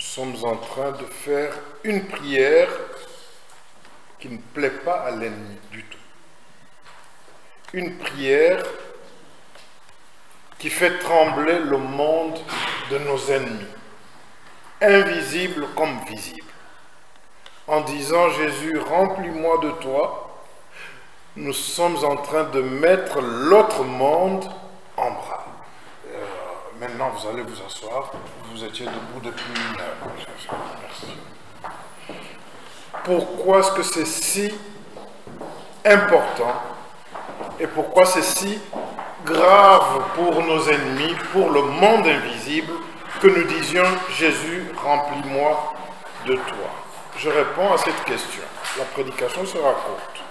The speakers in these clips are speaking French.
sommes en train de faire une prière qui ne plaît pas à l'ennemi du tout. Une prière qui fait trembler le monde de nos ennemis, invisible comme visible. En disant « Jésus, remplis-moi de toi », nous sommes en train de mettre l'autre monde en bras. Maintenant, vous allez vous asseoir. Vous étiez debout depuis une heure. Merci. Pourquoi est-ce que c'est si important et pourquoi c'est si grave pour nos ennemis, pour le monde invisible, que nous disions « Jésus, remplis-moi de toi ». Je réponds à cette question. La prédication sera courte.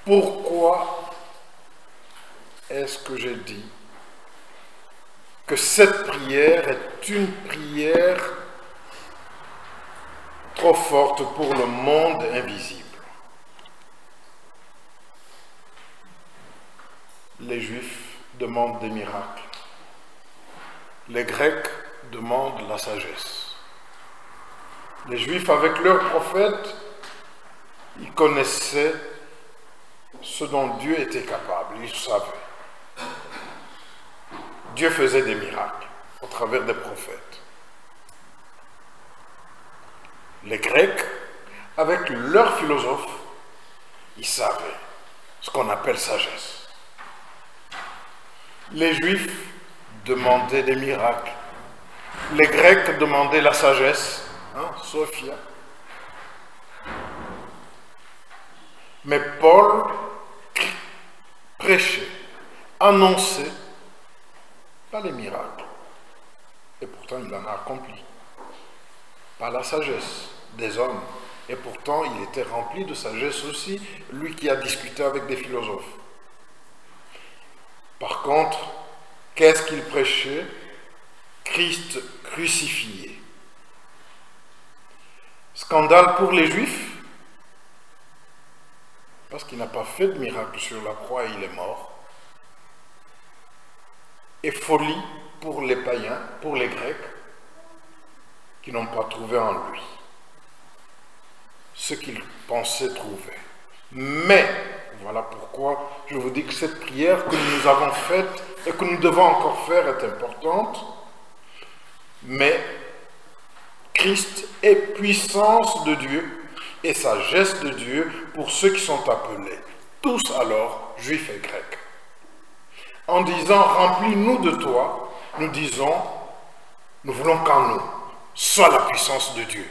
Pourquoi est-ce que j'ai dit que cette prière est une prière trop forte pour le monde invisible? Les Juifs demandent des miracles. Les Grecs demandent la sagesse. Les Juifs, avec leurs prophètes, ils connaissaient ce dont Dieu était capable, ils savaient. Dieu faisait des miracles au travers des prophètes. Les Grecs, avec leurs philosophes, ils savaient ce qu'on appelle sagesse. Les Juifs demandaient des miracles. Les Grecs demandaient la sagesse, Sophia. Mais Paul prêchait, annonçait, pas les miracles. Et pourtant, il en a accompli. Pas la sagesse des hommes. Et pourtant, il était rempli de sagesse aussi, lui qui a discuté avec des philosophes. Par contre, qu'est-ce qu'il prêchait? Christ crucifié. Scandale pour les Juifs, parce qu'il n'a pas fait de miracle sur la croix et il est mort. Et folie pour les païens, pour les Grecs, qui n'ont pas trouvé en lui ce qu'ils pensaient trouver. Mais, voilà pourquoi je vous dis que cette prière que nous avons faite et que nous devons encore faire est importante. Mais Christ est puissance de Dieu et sagesse de Dieu pour ceux qui sont appelés, tous alors, juifs et grecs. En disant « Remplis-nous de toi », nous disons « Nous voulons qu'en nous soit la puissance de Dieu ».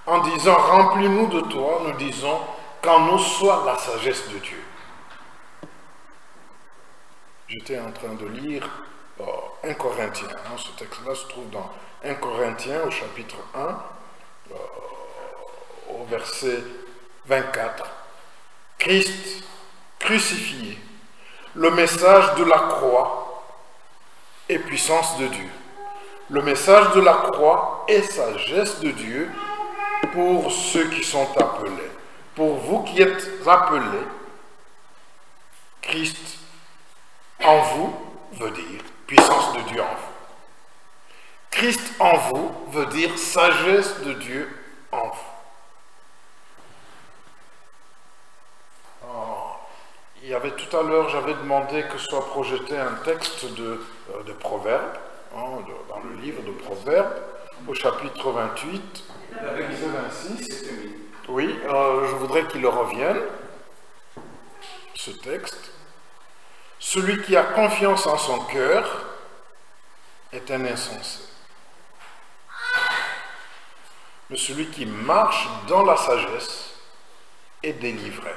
En disant « Remplis-nous de toi », nous disons « Qu'en nous soit la sagesse de Dieu ». J'étais en train de lire 1 Corinthiens. Ce texte-là se trouve dans 1 Corinthiens au chapitre 1, au verset 24. Christ crucifié, le message de la croix est puissance de Dieu. Le message de la croix est sagesse de Dieu pour ceux qui sont appelés. Pour vous qui êtes appelés, Christ en vous veut dire puissance de Dieu en vous. Christ en vous veut dire sagesse de Dieu en vous. Il y avait tout à l'heure, j'avais demandé que soit projeté un texte de Proverbes, dans le livre de Proverbes, au chapitre 28, verset 26. Oui, je voudrais qu'il revienne, ce texte. Celui qui a confiance en son cœur est un insensé. Mais celui qui marche dans la sagesse est délivré.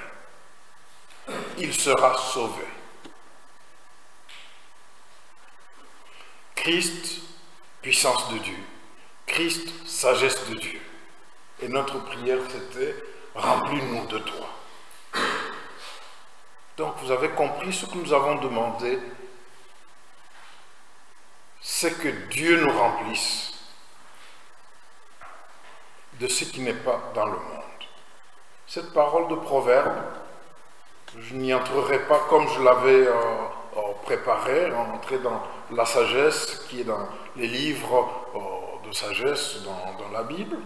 Il sera sauvé. Christ, puissance de Dieu. Christ, sagesse de Dieu. Et notre prière, c'était « Remplis-nous de toi ». Donc, vous avez compris ce que nous avons demandé, c'est que Dieu nous remplisse de ce qui n'est pas dans le monde. Cette parole de Proverbe, Je n'y entrerai pas comme je l'avais préparé, entrer dans la sagesse qui est dans les livres de sagesse dans la Bible.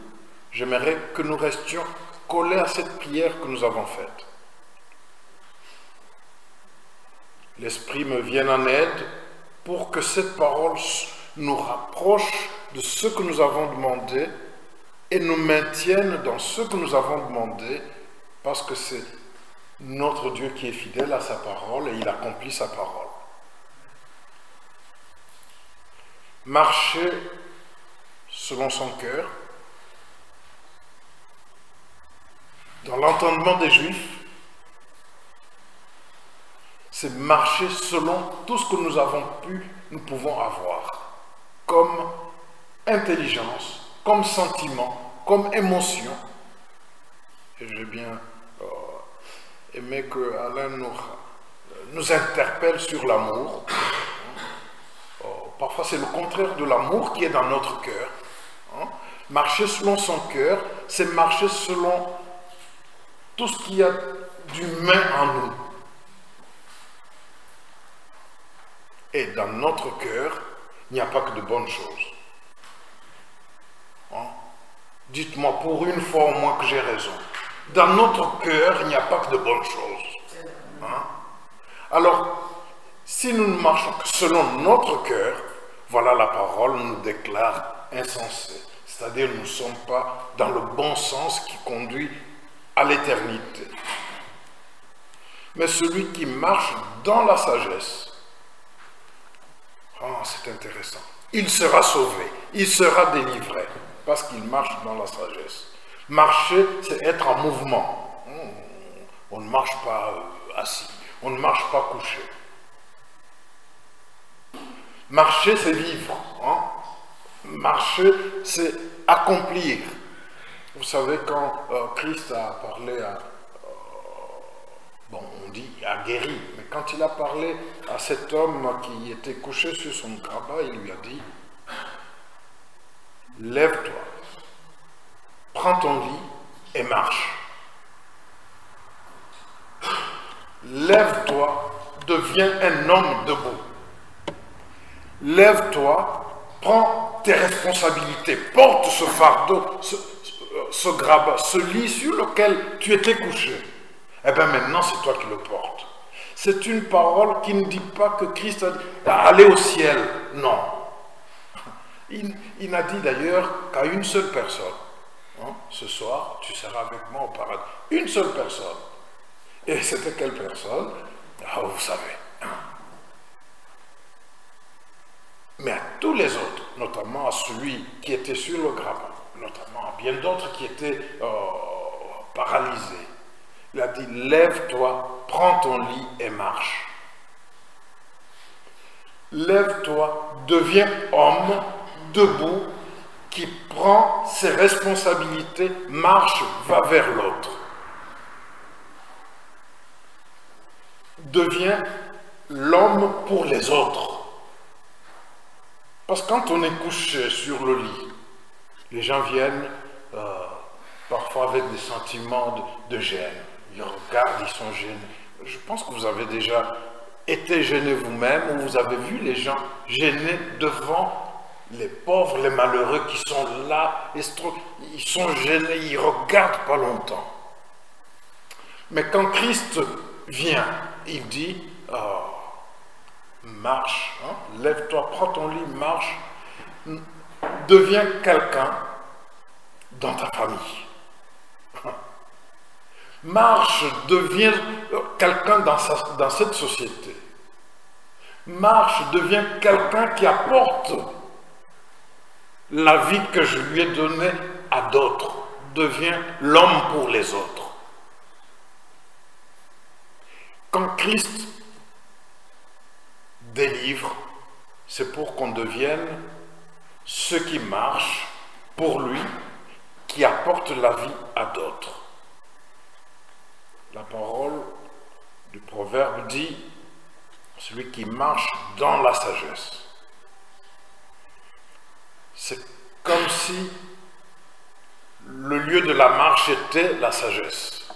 J'aimerais que nous restions collés à cette prière que nous avons faite. L'Esprit me vienne en aide pour que cette parole nous rapproche de ce que nous avons demandé et nous maintienne dans ce que nous avons demandé, parce que c'est notre Dieu qui est fidèle à sa parole et il accomplit sa parole. Marcher selon son cœur, dans l'entendement des Juifs, c'est marcher selon tout ce que nous pouvons avoir, comme intelligence, comme sentiment, comme émotion. Et j'ai bien aimé que Alain nous interpelle sur l'amour. Parfois c'est le contraire de l'amour qui est dans notre cœur. Marcher selon son cœur, c'est marcher selon tout ce qu'il y a d'humain en nous. Et dans notre cœur, il n'y a pas que de bonnes choses. Dites-moi pour une fois au moins que j'ai raison. Dans notre cœur, il n'y a pas que de bonnes choses. Alors, si nous ne marchons que selon notre cœur, voilà, la parole nous déclare insensés. C'est-à-dire nous ne sommes pas dans le bon sens qui conduit à l'éternité. Mais celui qui marche dans la sagesse, c'est intéressant, il sera sauvé, il sera délivré, parce qu'il marche dans la sagesse. Marcher, c'est être en mouvement. On ne marche pas assis, on ne marche pas couché. Marcher, c'est vivre. Marcher, c'est accomplir. Vous savez, quand Christ a parlé on dit a guéri, mais quand il a parlé à cet homme qui était couché sur son grabat, il lui a dit, lève-toi, prends ton lit et marche. Lève-toi, deviens un homme debout. Lève-toi, prends tes responsabilités, porte ce fardeau, ce grabat, ce lit sur lequel tu étais couché. Eh bien maintenant c'est toi qui le portes. C'est une parole qui ne dit pas que Christ a dit aller au ciel. Non. Il n'a dit d'ailleurs qu'à une seule personne. Ce soir tu seras avec moi au paradis. Une seule personne. Et c'était quelle personne? Vous savez. Mais à tous les autres, notamment à celui qui était sur le grabat, notamment à bien d'autres qui étaient paralysés, il a dit, lève-toi, prends ton lit et marche. Lève-toi, deviens homme, debout, qui prend ses responsabilités, marche, va vers l'autre. Deviens l'homme pour les autres. Parce que quand on est couché sur le lit, les gens viennent parfois avec des sentiments de gêne. Ils regardent, ils sont gênés. Je pense que vous avez déjà été gêné vous-même, ou vous avez vu les gens gênés devant les pauvres, les malheureux qui sont là, ils sont gênés, ils ne regardent pas longtemps. Mais quand Christ vient, il dit, marche, lève-toi, prends ton lit, marche, deviens quelqu'un dans ta famille. Marche, deviens quelqu'un dans cette société. Marche, deviens quelqu'un qui apporte la vie que je lui ai donnée à d'autres. Deviens l'homme pour les autres. Quand Christ délivre, c'est pour qu'on devienne ceux qui marchent pour lui, qui apportent la vie à d'autres. La parole du proverbe dit, celui qui marche dans la sagesse. C'est comme si le lieu de la marche était la sagesse.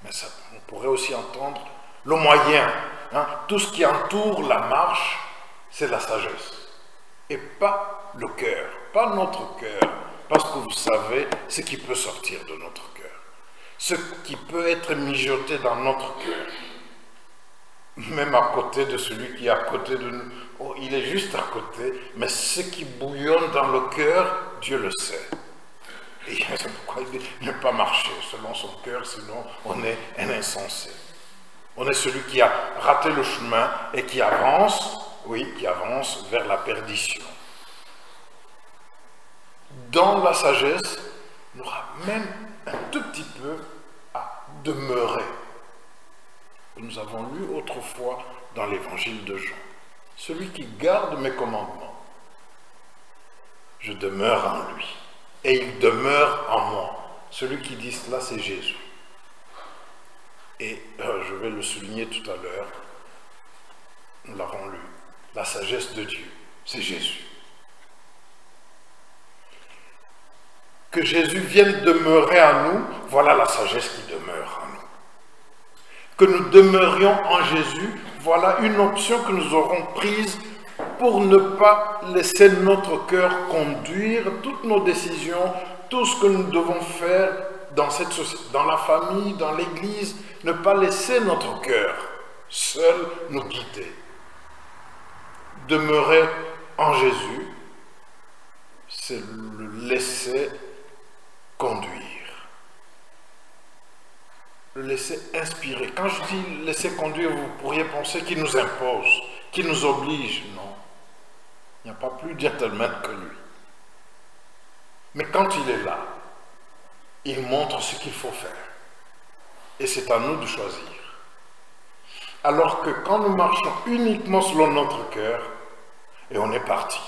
Mais ça, on pourrait aussi entendre le moyen, hein, tout ce qui entoure la marche, c'est la sagesse. Et pas le cœur, pas notre cœur. Parce que vous savez ce qui peut sortir de notre cœur. Ce qui peut être mijoté dans notre cœur. Même à côté de celui qui est à côté de nous. Oh, il est juste à côté, mais ce qui bouillonne dans le cœur, Dieu le sait. Et c'est pourquoi il dit ne pas marcher selon son cœur, sinon on est un insensé. On est celui qui a raté le chemin et qui avance, oui, qui avance vers la perdition. Dans la sagesse, on aura même un tout petit peu à demeurer. Nous avons lu autrefois dans l'évangile de Jean. Celui qui garde mes commandements, je demeure en lui. Et il demeure en moi. Celui qui dit cela, c'est Jésus. Et je vais le souligner tout à l'heure, nous l'avons lu. La sagesse de Dieu, c'est Jésus. Que Jésus vienne demeurer en nous, voilà la sagesse qui demeure en nous. Que nous demeurions en Jésus, voilà une option que nous aurons prise pour ne pas laisser notre cœur conduire toutes nos décisions, tout ce que nous devons faire dans cette société, dans la famille, dans l'église, ne pas laisser notre cœur seul nous guider. Demeurer en Jésus, c'est le laisser conduire. Le laisser inspirer. Quand je dis laisser conduire, vous pourriez penser qu'il nous impose, qu'il nous oblige. Non. Il n'y a pas plus gentleman que lui. Mais quand il est là, il montre ce qu'il faut faire. Et c'est à nous de choisir. Alors que quand nous marchons uniquement selon notre cœur, et on est parti.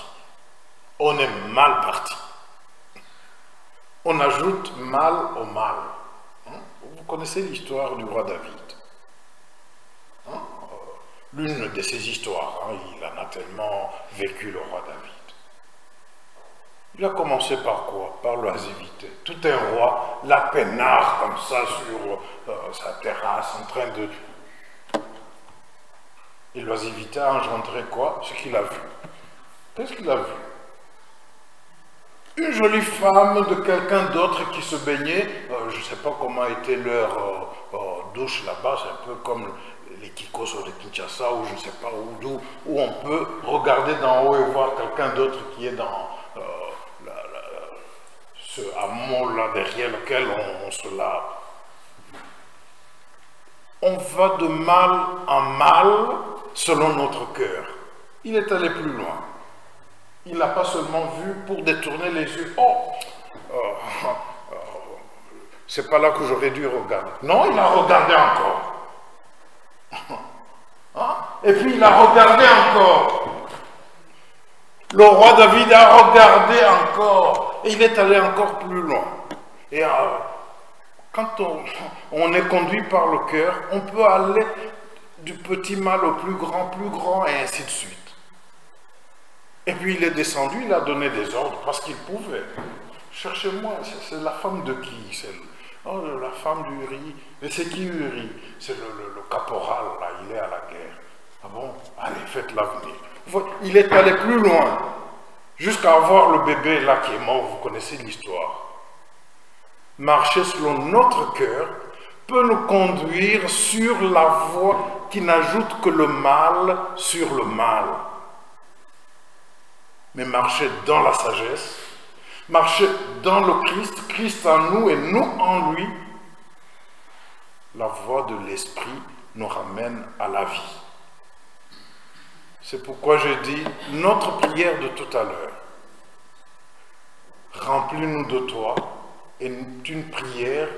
On est mal parti. On ajoute mal au mal. Vous connaissez l'histoire du roi David. L'une de ses histoires, il en a tellement vécu, le roi David. Il a commencé par quoi? Par l'oisiveté. Tout un roi, la peinard comme ça sur sa terrasse, en train de... Et l'oisiveté a engendré quoi? Ce qu'il a vu. Qu'est-ce qu'il a vu? Une jolie femme de quelqu'un d'autre qui se baignait, je ne sais pas comment était leur douche là-bas, c'est un peu comme les Kikos de Kinshasa, ou je ne sais pas où on peut regarder d'en haut et voir quelqu'un d'autre qui est dans ce hameau-là derrière lequel on se lave. On va de mal en mal selon notre cœur. Il est allé plus loin. Il n'a pas seulement vu pour détourner les yeux. C'est pas là que j'aurais dû regarder. Non, il a regardé encore. Et puis il a regardé encore. Le roi David a regardé encore. Et il est allé encore plus loin. Et quand on est conduit par le cœur, on peut aller du petit mal au plus grand, et ainsi de suite. Et puis il est descendu, il a donné des ordres parce qu'il pouvait. Cherchez-moi, c'est la femme de qui? C'est la femme d'Uri. Mais c'est qui Uri? C'est le caporal, là, il est à la guerre. Ah bon? Allez, faites-la venir. Il est allé plus loin, jusqu'à avoir le bébé là qui est mort, vous connaissez l'histoire. Marcher selon notre cœur peut nous conduire sur la voie qui n'ajoute que le mal sur le mal. Mais marcher dans la sagesse, marcher dans le Christ, Christ en nous et nous en lui, la voie de l'Esprit nous ramène à la vie. C'est pourquoi je dis, notre prière de tout à l'heure, remplis-nous de toi, est une prière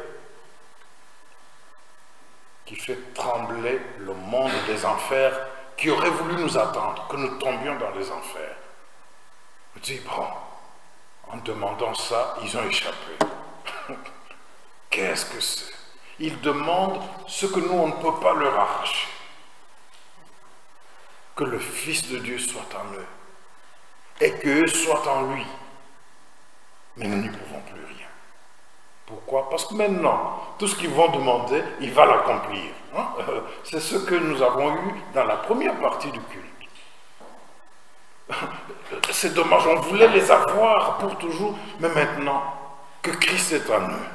qui fait trembler le monde des enfers qui aurait voulu nous attendre, que nous tombions dans les enfers. Je dis, bon, en demandant ça, ils ont échappé. Qu'est-ce que c'est? Ils demandent ce que nous, on ne peut pas leur arracher. Que le Fils de Dieu soit en eux et qu'eux soient en lui. Mais nous n'y pouvons plus rien. Pourquoi? Parce que maintenant, tout ce qu'ils vont demander, il va l'accomplir. Hein? C'est ce que nous avons eu dans la première partie du culte. C'est dommage, on voulait les avoir pour toujours, mais maintenant que Christ est en eux,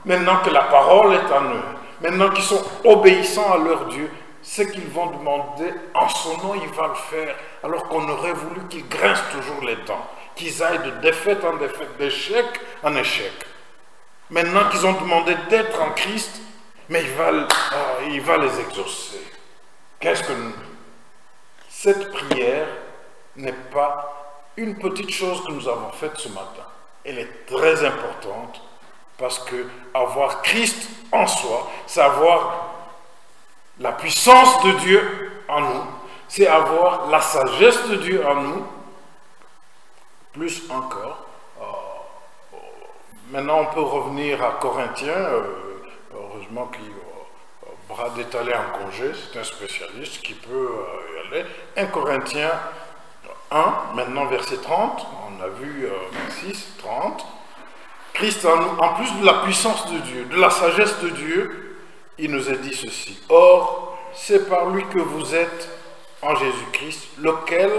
maintenant que la parole est en eux, maintenant qu'ils sont obéissants à leur Dieu, ce qu'ils vont demander en son nom, il va le faire, alors qu'on aurait voulu qu'ils grincent toujours les dents, qu'ils aillent de défaite en défaite, d'échec en échec. Maintenant qu'ils ont demandé d'être en Christ, mais il va les exaucer. Qu'est-ce que nous... Cette prière n'est pas une petite chose que nous avons faite ce matin. Elle est très importante parce que avoir Christ en soi, c'est avoir la puissance de Dieu en nous, c'est avoir la sagesse de Dieu en nous, plus encore. Maintenant, on peut revenir à Corinthiens. Heureusement qu'il Brad est allé en congé, c'est un spécialiste qui peut y aller. 1 Corinthiens 1, maintenant verset 30, on a vu 26, 30. Christ en nous, en plus de la puissance de Dieu, de la sagesse de Dieu, il nous a dit ceci. Or, c'est par lui que vous êtes en Jésus-Christ, lequel,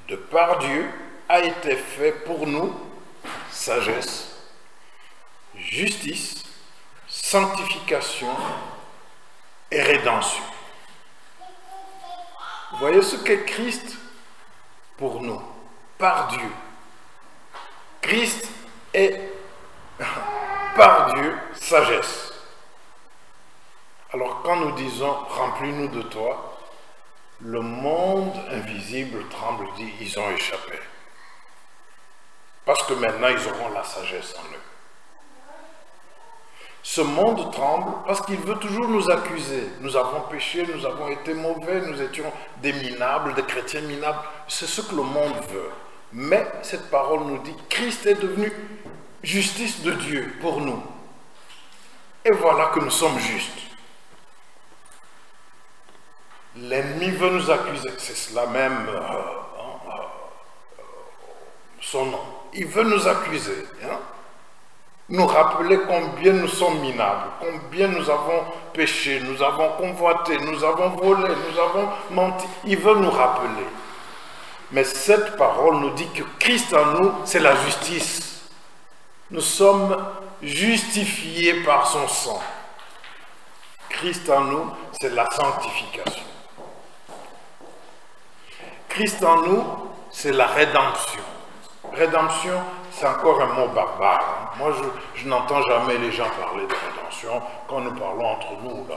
de par Dieu, a été fait pour nous sagesse, justice, sanctification et rédemption. Vous voyez ce qu'est Christ pour nous, par Dieu. Christ est par Dieu sagesse. Alors quand nous disons remplis-nous de toi, le monde invisible tremble, dit ils ont échappé. Parce que maintenant ils auront la sagesse en eux. Ce monde tremble parce qu'il veut toujours nous accuser. Nous avons péché, nous avons été mauvais, nous étions des minables, des chrétiens minables. C'est ce que le monde veut. Mais cette parole nous dit, Christ est devenu justice de Dieu pour nous. Et voilà que nous sommes justes. L'ennemi veut nous accuser, c'est cela même son nom. Il veut nous accuser, hein? Nous rappeler combien nous sommes minables, combien nous avons péché, nous avons convoité, nous avons volé, nous avons menti. Il veut nous rappeler. Mais cette parole nous dit que Christ en nous, c'est la justice. Nous sommes justifiés par son sang. Christ en nous, c'est la sanctification. Christ en nous, c'est la rédemption. Rédemption, c'est encore un mot barbare. Moi, je n'entends jamais les gens parler de rédemption. Quand nous parlons entre nous, là,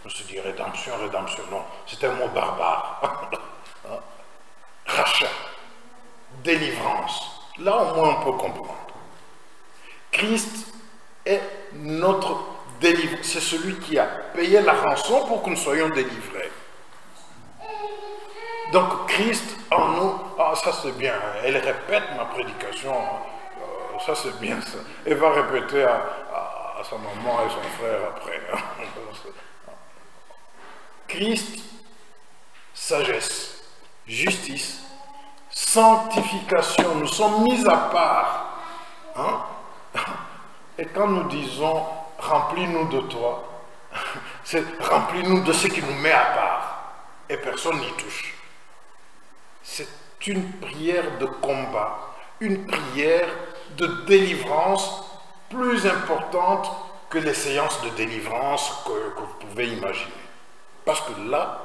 on se dit rédemption, rédemption. Non, c'est un mot barbare. Rachat, délivrance. Là, au moins, on peut comprendre. Christ est notre délivrance. C'est celui qui a payé la rançon pour que nous soyons délivrés. Donc, Christ en nous, ça c'est bien, elle répète ma prédication, ça c'est bien ça. Elle va répéter à sa maman et son frère après. Christ, sagesse, justice, sanctification, nous sommes mis à part. Hein? Et quand nous disons remplis-nous de toi, c'est remplis-nous de ce qui nous met à part. Et personne n'y touche. C'est une prière de combat, une prière de délivrance plus importante que les séances de délivrance que vous pouvez imaginer. Parce que là,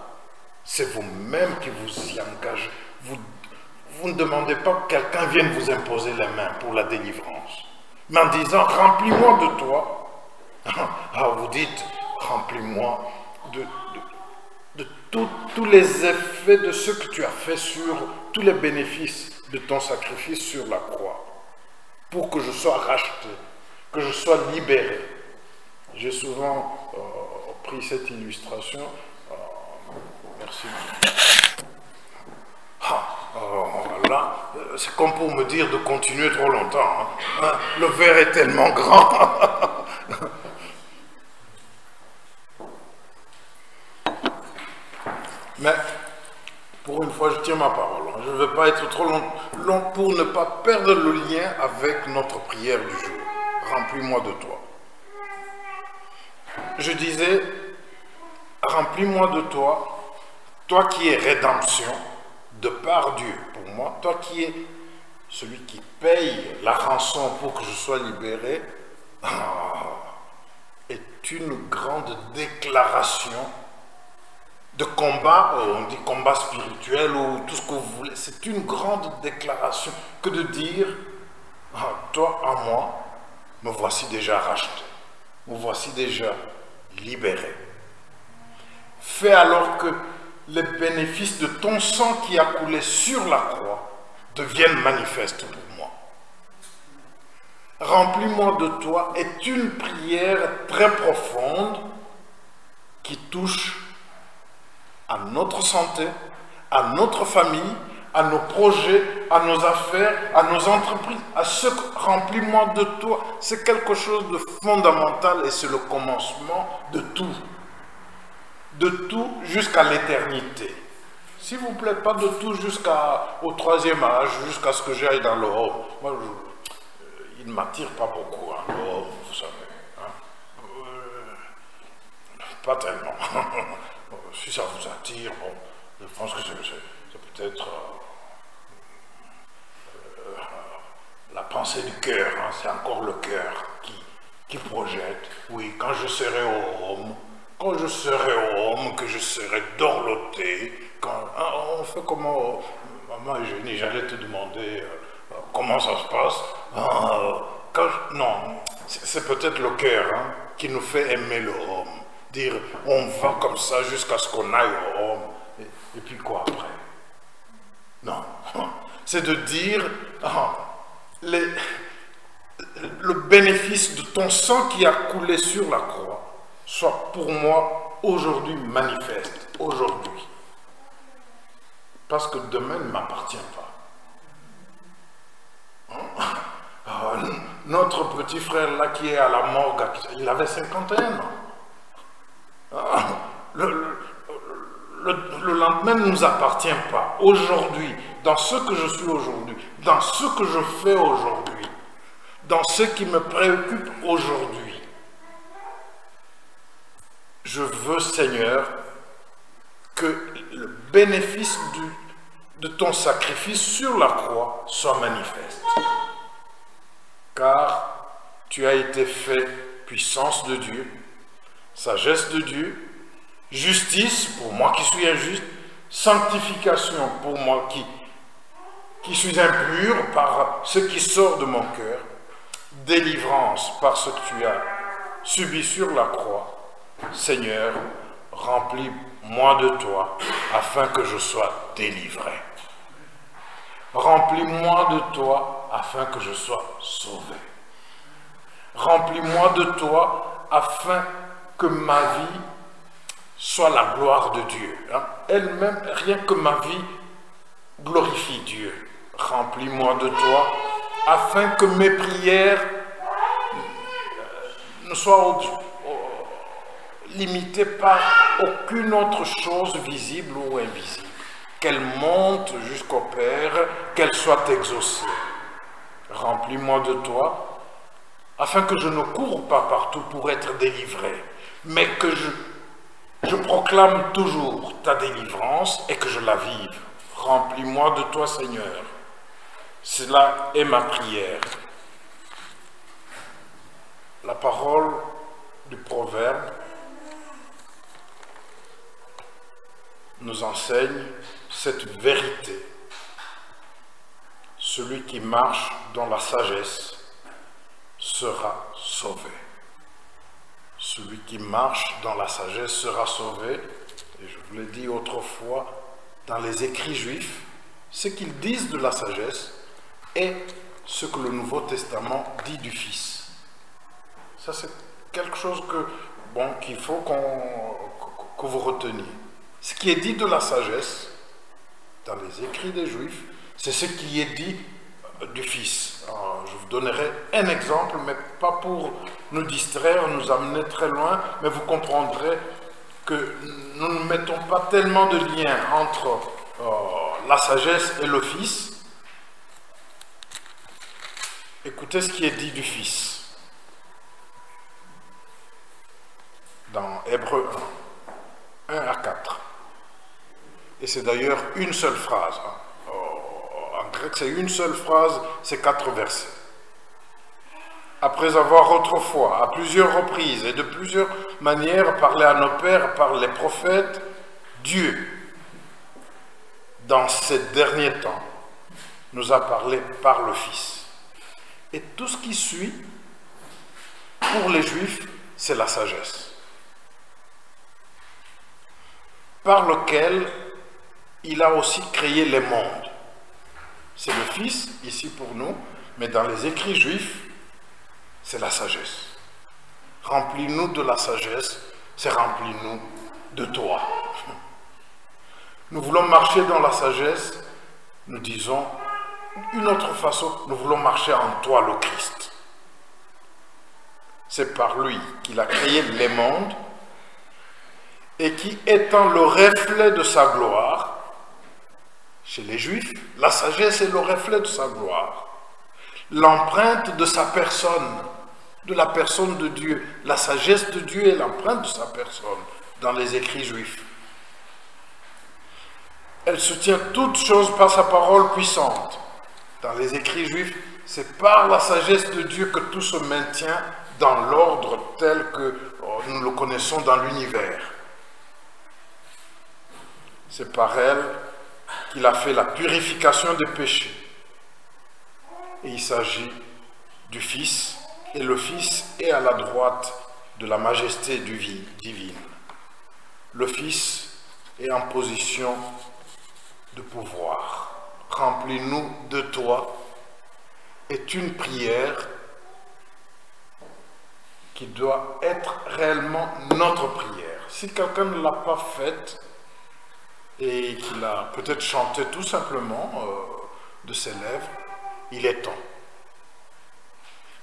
c'est vous-même qui vous y engagez. Vous ne demandez pas que quelqu'un vienne vous imposer les mains pour la délivrance. Mais en disant, remplis-moi de toi, vous dites, remplis-moi de tous les effets de ce que tu as fait sur tous les bénéfices de ton sacrifice sur la croix, pour que je sois racheté, que je sois libéré. J'ai souvent pris cette illustration. Merci. Là, c'est comme pour me dire de continuer trop longtemps. Hein. Le verre est tellement grand. Mais, pour une fois, je tiens ma parole. Je ne veux pas être trop long pour ne pas perdre le lien avec notre prière du jour. Remplis-moi de toi. Je disais, remplis-moi de toi, toi qui es rédemption, de par Dieu pour moi, toi qui es celui qui paye la rançon pour que je sois libéré, est une grande déclaration de combat, on dit combat spirituel ou tout ce que vous voulez, c'est une grande déclaration que de dire, toi à moi, me voici déjà racheté, me voici déjà libéré. Fais alors que les bénéfices de ton sang qui a coulé sur la croix deviennent manifestes pour moi. Remplis-moi de toi est une prière très profonde qui touche à notre santé, à notre famille, à nos projets, à nos affaires, à nos entreprises, à ce que remplis-moi de toi. C'est quelque chose de fondamental et c'est le commencement de tout. De tout jusqu'à l'éternité. S'il vous plaît, pas de tout jusqu'au troisième âge, jusqu'à ce que j'aille dans le home. Moi, il ne m'attire pas beaucoup, hein, le home, vous savez. Hein. Pas tellement. Si ça vous attire, bon, je pense que c'est peut-être la pensée du cœur, hein, c'est encore le cœur qui projette. Oui, quand je serai au home, que je serai dorloté, on fait comment, maman Eugénie, j'allais te demander comment ça se passe. Non, c'est peut-être le cœur hein, qui nous fait aimer le home. Dire on va comme ça jusqu'à ce qu'on aille au home. Et puis quoi après? Non, c'est de dire le bénéfice de ton sang qui a coulé sur la croix soit pour moi aujourd'hui manifeste, aujourd'hui. Parce que demain ne m'appartient pas. Notre petit frère là qui est à la morgue, il avait 51 ans. Le lendemain ne nous appartient pas. Aujourd'hui, dans ce que je suis aujourd'hui, dans ce que je fais aujourd'hui, dans ce qui me préoccupe aujourd'hui, je veux, Seigneur, que le bénéfice de ton sacrifice sur la croix soit manifeste. Car tu as été fait puissance de Dieu, sagesse de Dieu, justice pour moi qui suis injuste, sanctification pour moi qui suis impur par ce qui sort de mon cœur, délivrance par ce que tu as subi sur la croix. Seigneur, remplis-moi de toi afin que je sois délivré. Remplis-moi de toi afin que je sois sauvé. Remplis-moi de toi afin que ma vie soit la gloire de Dieu. Hein? Elle-même, rien que ma vie glorifie Dieu. Remplis-moi de toi afin que mes prières ne soient limitées par aucune autre chose visible ou invisible. Qu'elles montent jusqu'au Père, qu'elles soient exaucées. Remplis-moi de toi afin que je ne cours pas partout pour être délivré, mais que je proclame toujours ta délivrance et que je la vive. Remplis-moi de toi, Seigneur. Cela est ma prière. La parole du proverbe nous enseigne cette vérité. Celui qui marche dans la sagesse sera sauvé. Celui qui marche dans la sagesse sera sauvé. Et je vous l'ai dit autrefois, dans les écrits juifs, ce qu'ils disent de la sagesse est ce que le Nouveau Testament dit du Fils. Ça, c'est quelque chose qu'il faut que vous reteniez. Ce qui est dit de la sagesse, dans les écrits des Juifs, c'est ce qui est dit du Fils. Alors, je vous donnerai un exemple, mais pas pour nous distraire, nous amener très loin, mais vous comprendrez que nous ne mettons pas tellement de lien entre la sagesse et le Fils, écoutez ce qui est dit du Fils. Dans Hébreux 1, 1 à 4. Et c'est d'ailleurs une seule phrase. En grec, c'est une seule phrase, c'est 4 versets. Après avoir autrefois, à plusieurs reprises et de plusieurs manières, parlé à nos pères par les prophètes, Dieu, dans ces derniers temps, nous a parlé par le Fils. Et tout ce qui suit, pour les Juifs, c'est la sagesse, par lequel il a aussi créé les mondes. C'est le Fils, ici pour nous, mais dans les écrits juifs, c'est la sagesse. Remplis-nous de la sagesse, c'est remplis-nous de toi. Nous voulons marcher dans la sagesse, nous disons, une autre façon, nous voulons marcher en toi, le Christ. C'est par lui qu'il a créé les mondes et qui, étant le reflet de sa gloire, chez les Juifs, la sagesse est le reflet de sa gloire, l'empreinte de sa personne, de la personne de Dieu. La sagesse de Dieu est l'empreinte de sa personne dans les écrits juifs. Elle soutient toutes choses par sa parole puissante. Dans les écrits juifs, c'est par la sagesse de Dieu que tout se maintient dans l'ordre tel que nous le connaissons dans l'univers. C'est par elle qu'il a fait la purification des péchés. Et il s'agit du Fils, et le Fils est à la droite de la majesté divine. Le Fils est en position de pouvoir. Remplis-nous de toi est une prière qui doit être réellement notre prière. Si quelqu'un ne l'a pas faite et qu'il a peut-être chanté tout simplement de ses lèvres, il est temps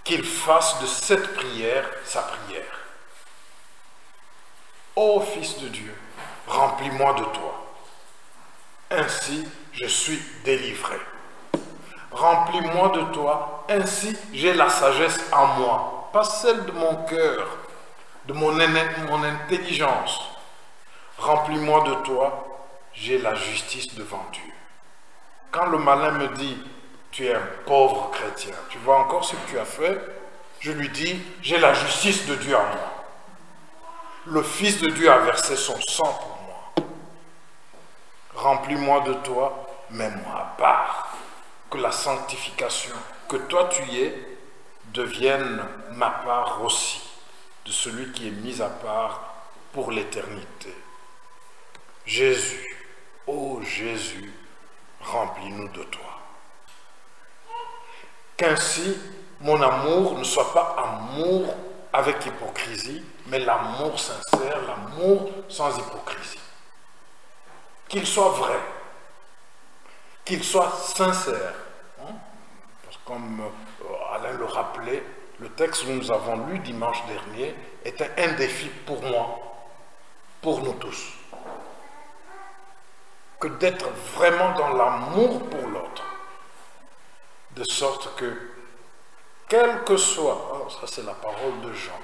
qu'il fasse de cette prière sa prière. Ô Fils de Dieu, remplis-moi de toi. Ainsi, je suis délivré. Remplis-moi de toi, ainsi j'ai la sagesse en moi, pas celle de mon cœur, de mon intelligence. Remplis-moi de toi, j'ai la justice devant Dieu. Quand le malin me dit, tu es un pauvre chrétien, tu vois encore ce que tu as fait, je lui dis, j'ai la justice de Dieu en moi. Le Fils de Dieu a versé son sang pour moi. Remplis-moi de toi, mets-moi à part. Que la sanctification que toi tu es devienne ma part aussi, de celui qui est mis à part pour l'éternité. Jésus, ô Jésus, remplis-nous de toi. Qu'ainsi, mon amour ne soit pas amour avec hypocrisie, mais l'amour sincère, l'amour sans hypocrisie. Qu'il soit vrai, qu'il soit sincère. Parce que comme Alain le rappelait, le texte que nous avons lu dimanche dernier était un défi pour moi, pour nous tous. Que d'être vraiment dans l'amour pour l'autre. De sorte que, quelle que soit, ça c'est la parole de Jean,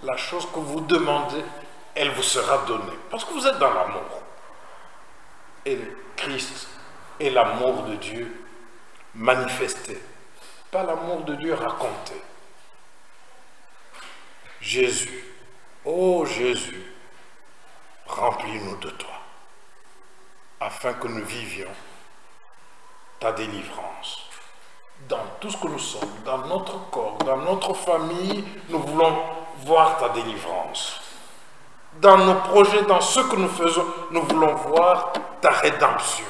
la chose que vous demandez, elle vous sera donnée. Parce que vous êtes dans l'amour. Et Christ est l'amour de Dieu manifesté, pas l'amour de Dieu raconté. Jésus, ô Jésus, remplis-nous de toi, afin que nous vivions ta délivrance. Dans tout ce que nous sommes, dans notre corps, dans notre famille, nous voulons voir ta délivrance. Dans nos projets, dans ce que nous faisons, nous voulons voir ta rédemption.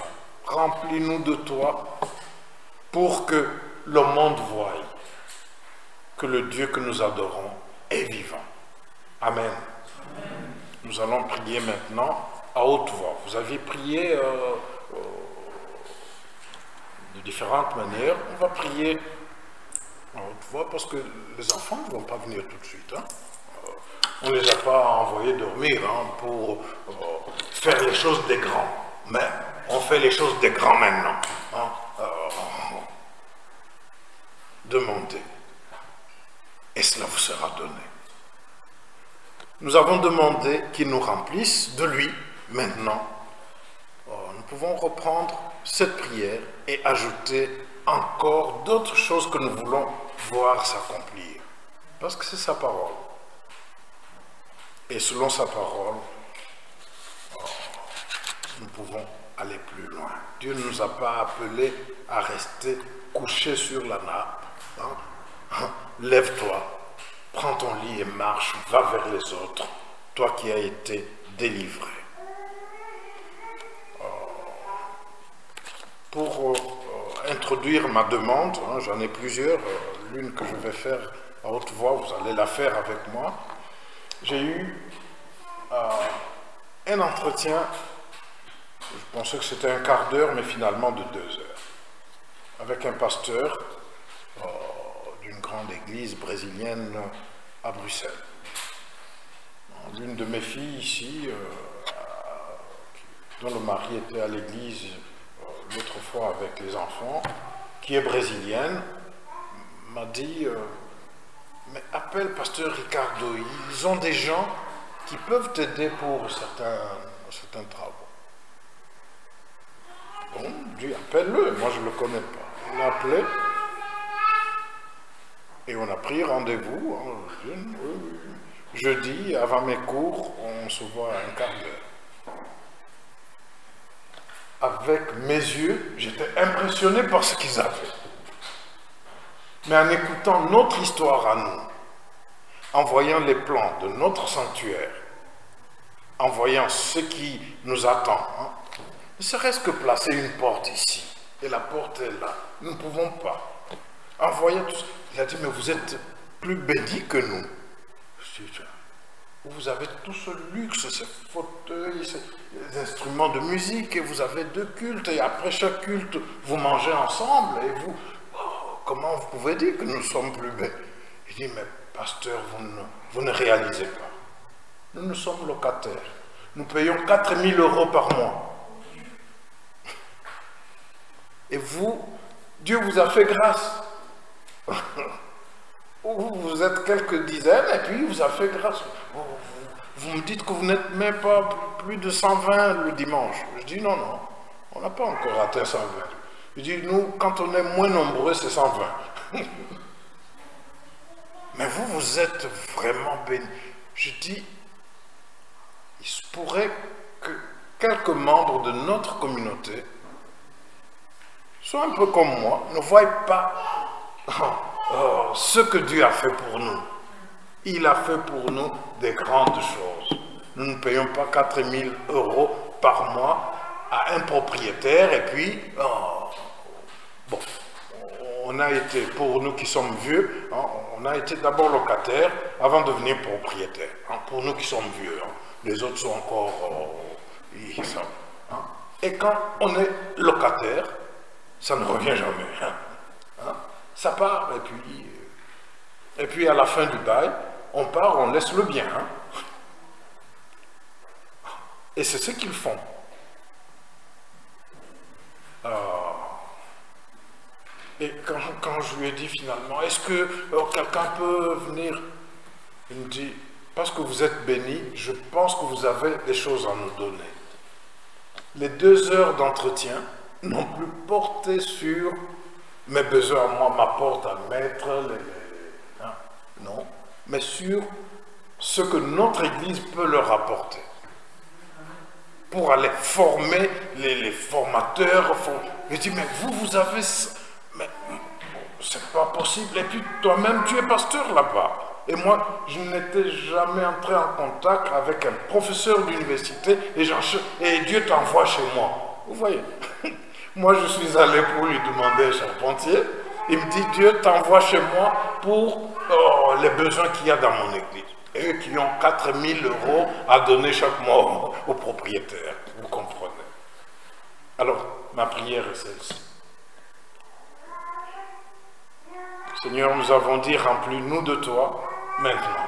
Remplis-nous de toi pour que le monde voie que le Dieu que nous adorons est vivant. Amen. Amen. Nous allons prier maintenant à haute voix. Vous avez prié de différentes manières. On va prier à haute voix parce que les enfants ne vont pas venir tout de suite. On ne les a pas envoyés dormir pour faire les choses des grands. mais on fait les choses des grands maintenant. Hein? Demandez, et cela vous sera donné. Nous avons demandé qu'il nous remplisse de lui. Maintenant, nous pouvons reprendre cette prière et ajouter encore d'autres choses que nous voulons voir s'accomplir. Parce que c'est sa parole. Et selon sa parole, nous pouvons aller plus loin. Dieu ne nous a pas appelés à rester couchés sur la nappe. Hein? Lève-toi, prends ton lit et marche, va vers les autres, toi qui as été délivré. Pour introduire ma demande, hein, j'en ai plusieurs, l'une que je vais faire à haute voix, vous allez la faire avec moi. J'ai eu un entretien, je pensais que c'était un quart d'heure, mais finalement de 2 heures, avec un pasteur d'une grande église brésilienne à Bruxelles. L'une de mes filles ici, dont le mari était à l'église l'autre fois avec les enfants, qui est brésilienne, m'a dit mais appelle pasteur Ricardo, ils ont des gens qui peuvent t'aider pour certains travaux. Bon, Dieu, appelle-le, moi je ne le connais pas. Il l'a appelé et on a pris rendez-vous. Jeudi, avant mes cours, on se voit à un quart d'heure. Avec mes yeux, j'étais impressionné par ce qu'ils avaient. Mais en écoutant notre histoire à nous, en voyant les plans de notre sanctuaire, en voyant ce qui nous attend, hein, ne serait-ce que placer une porte ici, et la porte est là, nous ne pouvons pas. En voyant tout ça, il a dit, mais vous êtes plus bénis que nous. Je dis, vous avez tout ce luxe, ces fauteuils, ces instruments de musique, et vous avez 2 cultes, et après chaque culte, vous mangez ensemble, et vous... Comment vous pouvez dire que nous sommes plus bêtes? Il dit, mais pasteur, vous ne réalisez pas. Nous sommes locataires. Nous payons 4 000 € par mois. Et vous, Dieu vous a fait grâce. Vous êtes quelques dizaines et puis il vous a fait grâce. Vous me dites que vous n'êtes même pas plus de 120 le dimanche. Je dis non, on n'a pas encore atteint 120. Je dis, nous, quand on est moins nombreux, c'est 120. Mais vous êtes vraiment bénis. Je dis, il se pourrait que quelques membres de notre communauté soient un peu comme moi, ne voient pas ce que Dieu a fait pour nous. Il a fait pour nous des grandes choses. Nous ne payons pas 4 000 € par mois à un propriétaire et puis... bon, on a été, pour nous qui sommes vieux, hein, on a été d'abord locataires avant de devenir propriétaires. Hein, pour nous qui sommes vieux, hein, les autres sont encore... ils savent, hein. Et quand on est locataire, ça ne revient jamais. Hein, hein, ça part et puis à la fin du bail, on part, on laisse le bien. Hein. Et c'est ce qu'ils font. Et quand je lui ai dit finalement, est-ce que quelqu'un peut venir? Il me dit, parce que vous êtes bénis, je pense que vous avez des choses à nous donner. Les 2 heures d'entretien n'ont plus porté sur mes besoins à moi, ma porte à mettre, hein, non, mais sur ce que notre Église peut leur apporter. Pour aller former les formateurs. Je dis, mais vous avez... Mais c'est pas possible. Et puis toi-même, tu es pasteur là-bas. Et moi, je n'étais jamais entré en contact avec un professeur d'université et Dieu t'envoie chez moi. Vous voyez? Moi, je suis allé pour lui demander un charpentier. Il me dit, Dieu t'envoie chez moi pour les besoins qu'il y a dans mon église. Eux qui ont 4 000 € à donner chaque mois au propriétaire. Vous comprenez? Alors, ma prière est celle-ci. Seigneur, nous avons dit, remplis-nous de toi maintenant.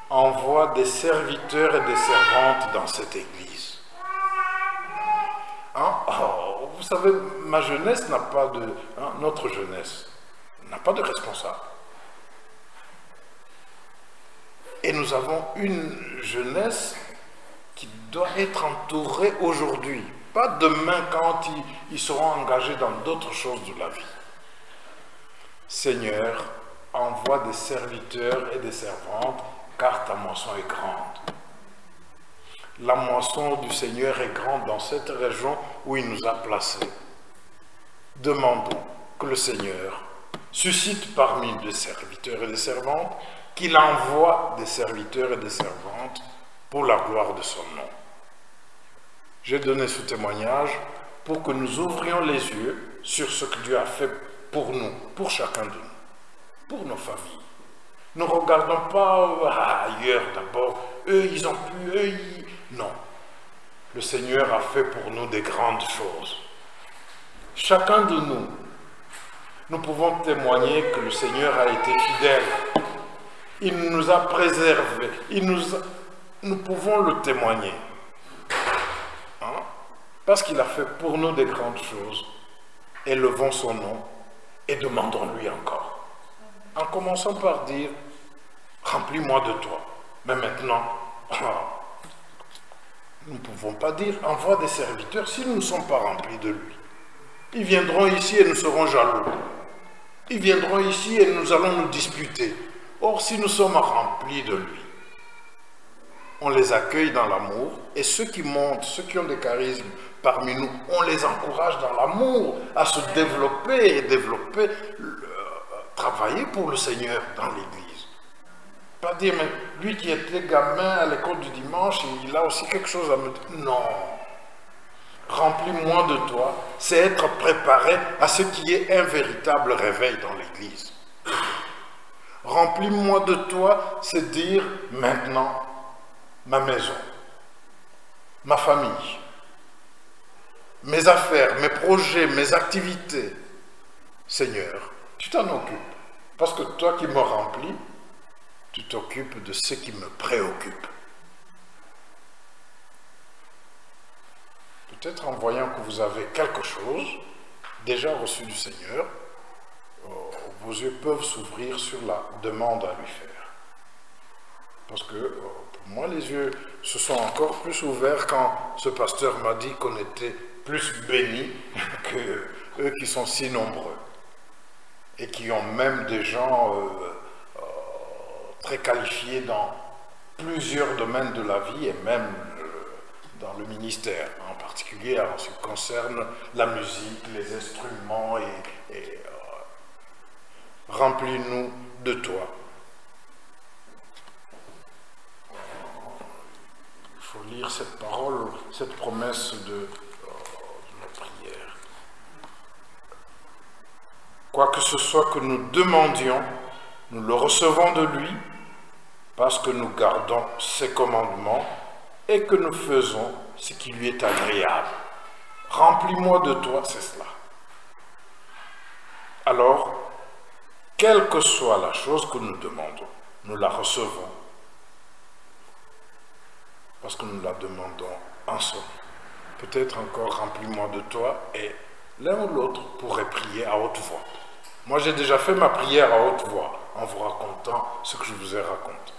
Envoie des serviteurs et des servantes dans cette église. vous savez, ma jeunesse n'a pas de... notre jeunesse n'a pas de responsable. Et nous avons une jeunesse qui doit être entourée aujourd'hui, pas demain quand ils seront engagés dans d'autres choses de la vie. Seigneur, envoie des serviteurs et des servantes, car ta moisson est grande. La moisson du Seigneur est grande dans cette région où il nous a placés. Demandons que le Seigneur suscite parmi des serviteurs et des servantes, qu'il envoie des serviteurs et des servantes pour la gloire de son nom. J'ai donné ce témoignage pour que nous ouvrions les yeux sur ce que Dieu a fait pour nous, pour chacun de nous, pour nos familles. Ne regardons pas ailleurs d'abord, eux ils ont pu, eux ils... Non, le Seigneur a fait pour nous des grandes choses. Chacun de nous, nous pouvons témoigner que le Seigneur a été fidèle. Il nous a préservés, nous pouvons le témoigner. Parce qu'il a fait pour nous des grandes choses. Élevons son nom et demandons-lui encore. En commençant par dire, remplis-moi de toi. Mais maintenant, nous ne pouvons pas dire, envoie des serviteurs s'ils ne sont pas remplis de lui. Ils viendront ici et nous serons jaloux. Ils viendront ici et nous allons nous disputer. Or, si nous sommes remplis de lui, on les accueille dans l'amour, et ceux qui montent, ceux qui ont des charismes parmi nous, on les encourage dans l'amour à se développer et travailler pour le Seigneur dans l'Église. Pas dire, mais lui qui était gamin à l'école du dimanche, il a aussi quelque chose à me dire. Non. Remplis-moi de toi, c'est être préparé à ce qui est un véritable réveil dans l'Église. Remplis-moi de toi, c'est dire maintenant ma maison, ma famille, mes affaires, mes projets, mes activités. Seigneur, tu t'en occupes. Parce que toi qui me remplis, tu t'occupes de ce qui me préoccupe. Peut-être en voyant que vous avez quelque chose déjà reçu du Seigneur, vos yeux peuvent s'ouvrir sur la demande à lui faire. Parce que pour moi, les yeux se sont encore plus ouverts quand ce pasteur m'a dit qu'on était plus bénis que eux qui sont si nombreux et qui ont même des gens très qualifiés dans plusieurs domaines de la vie et même dans le ministère, en particulier en ce qui concerne la musique, les instruments et remplis-nous de toi. Il faut lire cette parole, cette promesse de la prière. Quoi que ce soit que nous demandions, nous le recevons de lui parce que nous gardons ses commandements et que nous faisons ce qui lui est agréable. Remplis-moi de toi, c'est cela. Alors, quelle que soit la chose que nous demandons, nous la recevons parce que nous la demandons ensemble. Peut-être encore remplis-moi de toi et l'un ou l'autre pourrait prier à haute voix. Moi, j'ai déjà fait ma prière à haute voix en vous racontant ce que je vous ai raconté.